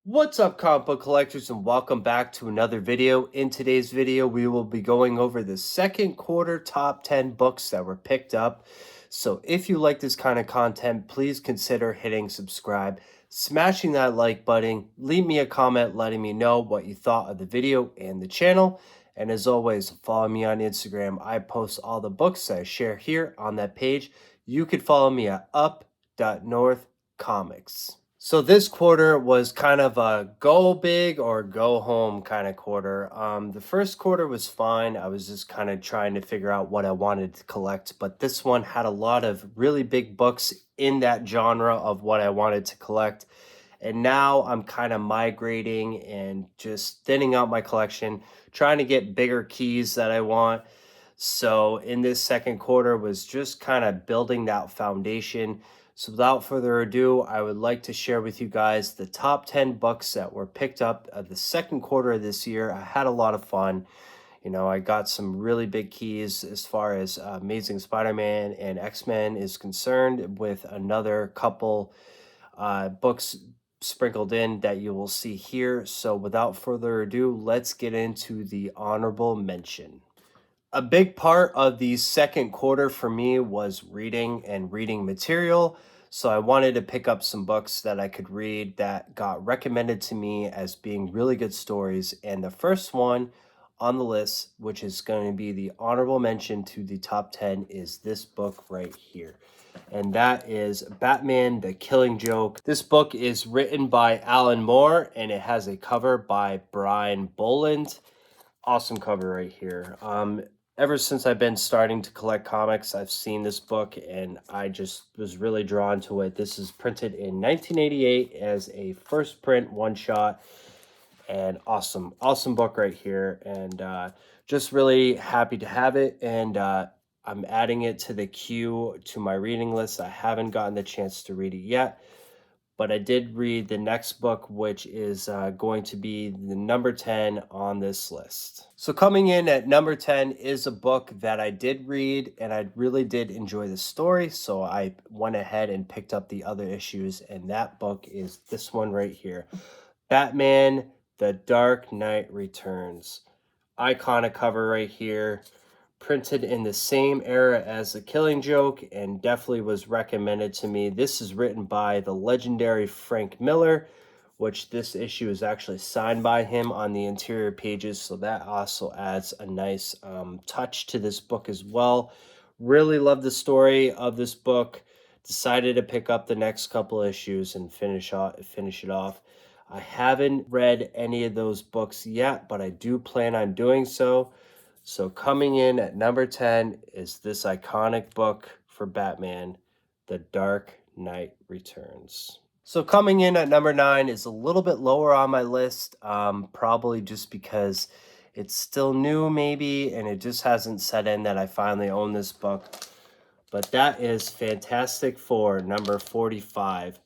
What's up, comic book collectors, and welcome back to another video. In today's video, we will be going over the second quarter top 10 books that were picked up. So if you like this kind of content, please consider hitting subscribe, smashing that like button, leave me a comment letting me know what you thought of the video and the channel. And as always, follow me on Instagram. I post all the books that I share here on that page. You could follow me at Up.NorthComics. So this quarter was kind of a go big or go home kind of quarter. The first quarter was fine. I was just kind of trying to figure out what I wanted to collect, but this one had a lot of really big books in that genre of what I wanted to collect. And now I'm kind of migrating and just thinning out my collection, trying to get bigger keys that I want. So in this second quarter was just kind of building that foundation. So without further ado, I would like to share with you guys the top 10 books that were picked up the second quarter of this year. I had a lot of fun. I got some really big keys as far as Amazing Spider-Man and X-Men is concerned, with another couple books sprinkled in that you will see here. So without further ado, let's get into the honorable mention. A big part of the second quarter for me was reading and reading material. So I wanted to pick up some books that I could read that got recommended to me as being really good stories. And the first one on the list, which is going to be the honorable mention to the top 10, is this book right here. And that is Batman: The Killing Joke. This book is written by Alan Moore and it has a cover by Brian Boland. Awesome cover right here. Ever since I've been starting to collect comics, I've seen this book and I just was really drawn to it. This is printed in 1988 as a first print one-shot, and awesome book right here. And just really happy to have it. And I'm adding it to the queue to my reading list. I haven't gotten the chance to read it yet, but I did read the next book, which is going to be the number 10 on this list. So coming in at number 10 is a book that I did read and I really did enjoy the story. So I went ahead and picked up the other issues, and that book is this one right here, Batman: The Dark Knight Returns. Iconic cover right here, printed in the same era as The Killing Joke, and definitely was recommended to me. This is written by the legendary Frank Miller, which this issue is actually signed by him on the interior pages, so that also adds a nice touch to this book as well. Really love the story of this book. Decided to pick up the next couple issues and finish it off. I haven't read any of those books yet, but I do plan on doing so. So coming in at number 10 is this iconic book for Batman, The Dark Knight Returns. So coming in at number 9 is a little bit lower on my list, probably just because it's still new maybe, and it just hasn't set in that I finally own this book. But that is Fantastic Four, number 45.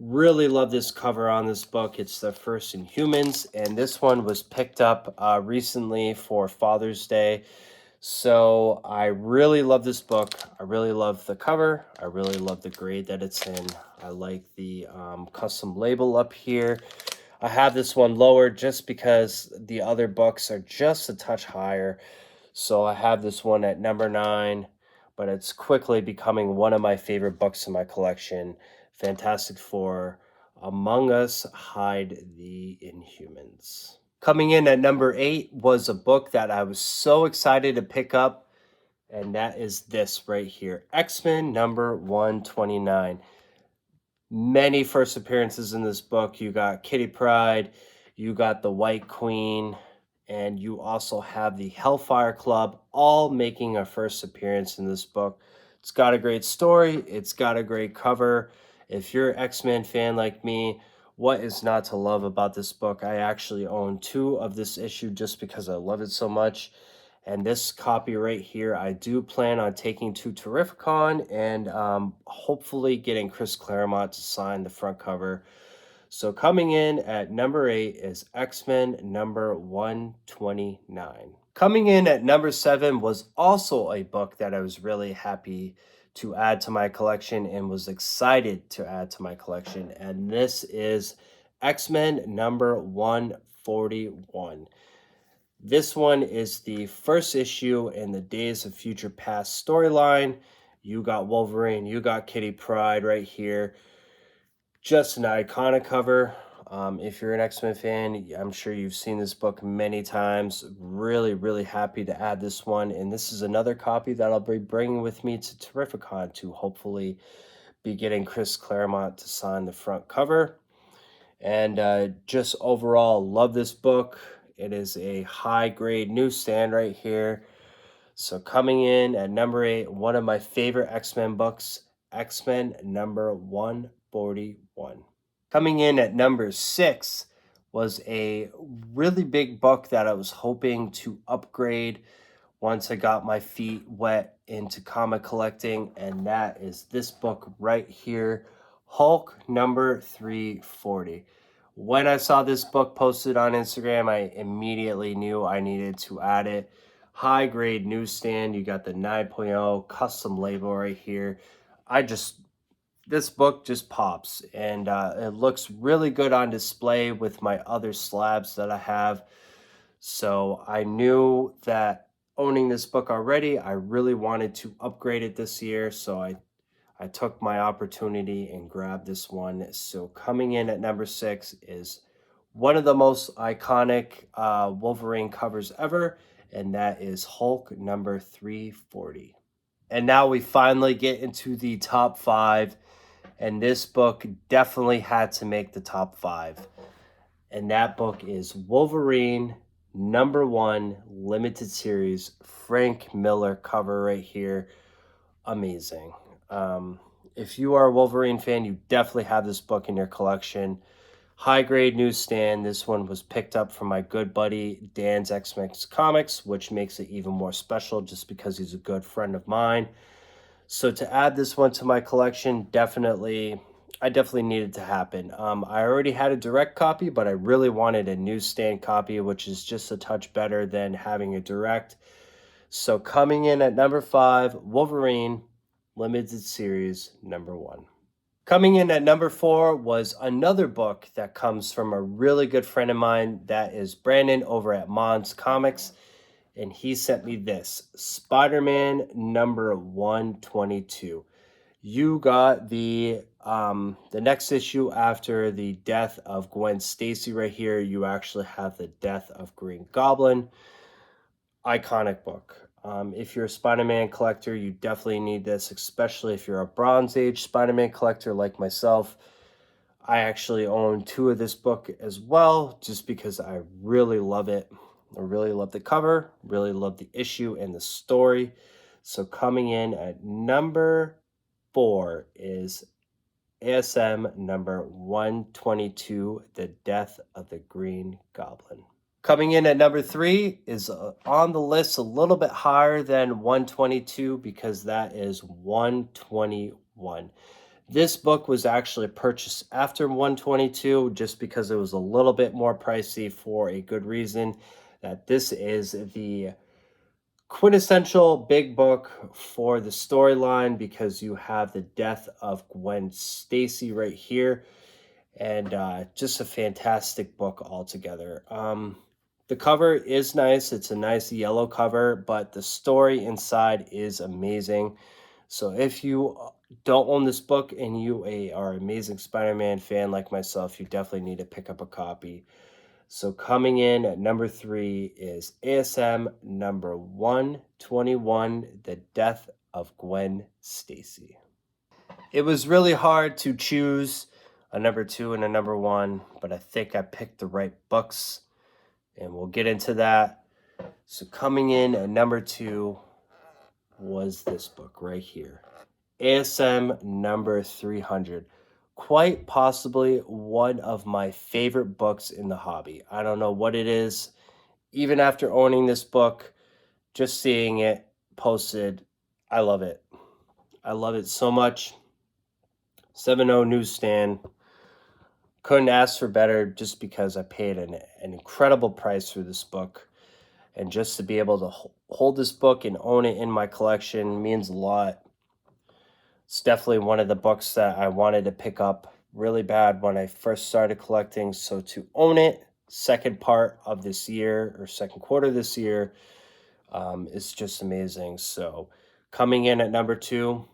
Really love this cover on this book. It's the first Inhumans, and this one was picked up recently for Father's Day. So I really love this book. I really love the cover. I really love the grade that it's in. I like the custom label up here. I have this one lower just because the other books are just a touch higher. So I have this one at number 9, but it's quickly becoming one of my favorite books in my collection. Fantastic Four, Among Us, Hide the Inhumans. Coming in at number 8 was a book that I was so excited to pick up, and that is this right here, X-Men number 129. Many first appearances in this book. You got Kitty Pryde, you got the White Queen, and you also have the Hellfire Club, all making a first appearance in this book. It's got a great story. It's got a great cover. If you're an X-Men fan like me, what is not to love about this book? I actually own 2 of this issue just because I love it so much. And this copy right here, I do plan on taking to Terrificon and hopefully getting Chris Claremont to sign the front cover. So coming in at number 8 is X-Men number 129. Coming in at number 7 was also a book that I was really happy to add to my collection and was excited to add to my collection. And this is X-Men number 141. This one is the first issue in the Days of Future Past storyline. You got Wolverine, you got Kitty Pryde right here. Just an iconic cover. If you're an X-Men fan, I'm sure you've seen this book many times. Really, really happy to add this one. And this is another copy that I'll be bringing with me to Terrificon to hopefully be getting Chris Claremont to sign the front cover. And just overall, love this book. It is a high-grade newsstand right here. So coming in at number 8, one of my favorite X-Men books, X-Men number 141. Coming in at number 6 was a really big book that I was hoping to upgrade once I got my feet wet into comic collecting, and that is this book right here, Hulk number 340. When I saw this book posted on Instagram, I immediately knew I needed to add it. High grade newsstand, you got the 9.0 custom label right here. This book just pops, and it looks really good on display with my other slabs that I have. So I knew that owning this book already, I really wanted to upgrade it this year. So I took my opportunity and grabbed this one. So coming in at number 6 is one of the most iconic Wolverine covers ever, and that is Hulk number 340. And now we finally get into the top 5, and this book definitely had to make the top 5. And that book is Wolverine number 1 limited series, Frank Miller cover right here. Amazing. If you are a Wolverine fan, you definitely have this book in your collection. High grade newsstand. This one was picked up from my good buddy Dan's X-Men Comics, which makes it even more special just because he's a good friend of mine. So to add this one to my collection, I definitely needed to happen. I already had a direct copy, but I really wanted a newsstand copy, which is just a touch better than having a direct. So coming in at number 5, Wolverine limited series number 1. Coming in at number 4 was another book that comes from a really good friend of mine, that is Brandon over at Mons Comics, and he sent me this, Spider-Man number 122. You got the next issue after the death of Gwen Stacy right here. You actually have the death of Green Goblin. Iconic book. If you're a Spider-Man collector, you definitely need this, especially if you're a Bronze Age Spider-Man collector like myself. I actually own 2 of this book as well, just because I really love it. I really love the cover, really love the issue and the story. So coming in at number 4 is ASM number 122, The Death of the Green Goblin. Coming in at number 3 is on the list a little bit higher than 122 because that is 121. This book was actually purchased after 122 just because it was a little bit more pricey for a good reason. That this is the quintessential big book for the storyline because you have the death of Gwen Stacy right here, and just a fantastic book altogether. The cover is nice. It's a nice yellow cover, but the story inside is amazing. So if you don't own this book and you are an amazing Spider-Man fan like myself, you definitely need to pick up a copy. So coming in at number 3 is ASM number 121, The Death of Gwen Stacy. It was really hard to choose a number 2 and a number 1, but I think I picked the right books, and we'll get into that. So coming in at number 2 was this book right here, ASM number 300. Quite possibly one of my favorite books in the hobby. I don't know what it is. Even after owning this book, just seeing it posted, I love it. I love it so much. 7.0 newsstand. Couldn't ask for better just because I paid an incredible price for this book. And just to be able to hold this book and own it in my collection means a lot. It's definitely one of the books that I wanted to pick up really bad when I first started collecting. So to own it, second part of this year or second quarter this year, is just amazing. So coming in at number 2,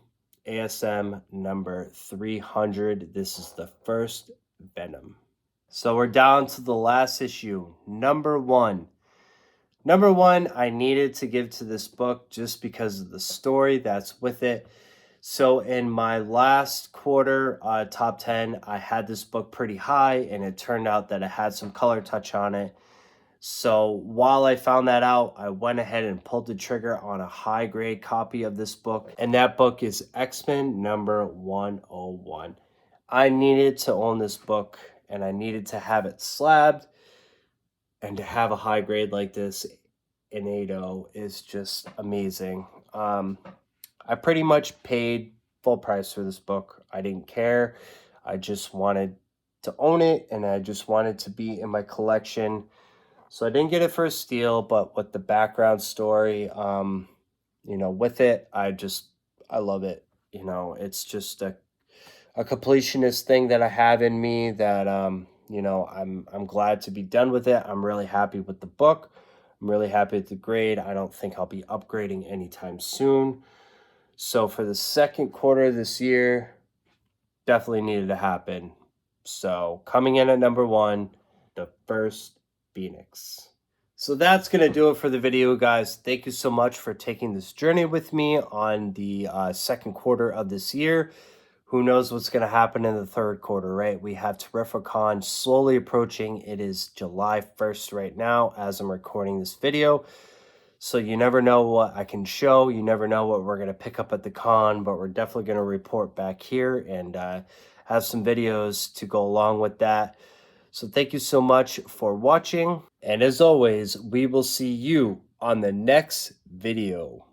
ASM number 300. This is the first Venom. So we're down to the last issue, number 1. Number 1, I needed to give to this book just because of the story that's with it. So in my last quarter top 10, I had this book pretty high, and it turned out that it had some color touch on it. So while I found that out, I went ahead and pulled the trigger on a high grade copy of this book. And that book is X-Men number 101. I needed to own this book, and I needed to have it slabbed. And to have a high grade like this in 8.0 is just amazing. I pretty much paid full price for this book. I didn't care. I just wanted to own it, and I just wanted to be in my collection. So I didn't get it for a steal, but with the background story, with it, I love it. It's just a completionist thing that I have in me that, I'm glad to be done with it. I'm really happy with the book. I'm really happy with the grade. I don't think I'll be upgrading anytime soon. So for the second quarter of this year, definitely needed to happen. So coming in at number 1, the first Phoenix. So that's going to do it for the video, guys. Thank you so much for taking this journey with me on the second quarter of this year. Who knows what's going to happen in the third quarter, right? We have Terrificon slowly approaching. It is July 1st right now as I'm recording this video. So you never know what I can show. You never know what we're going to pick up at the con, but we're definitely going to report back here and have some videos to go along with that. So thank you so much for watching. And as always, we will see you on the next video.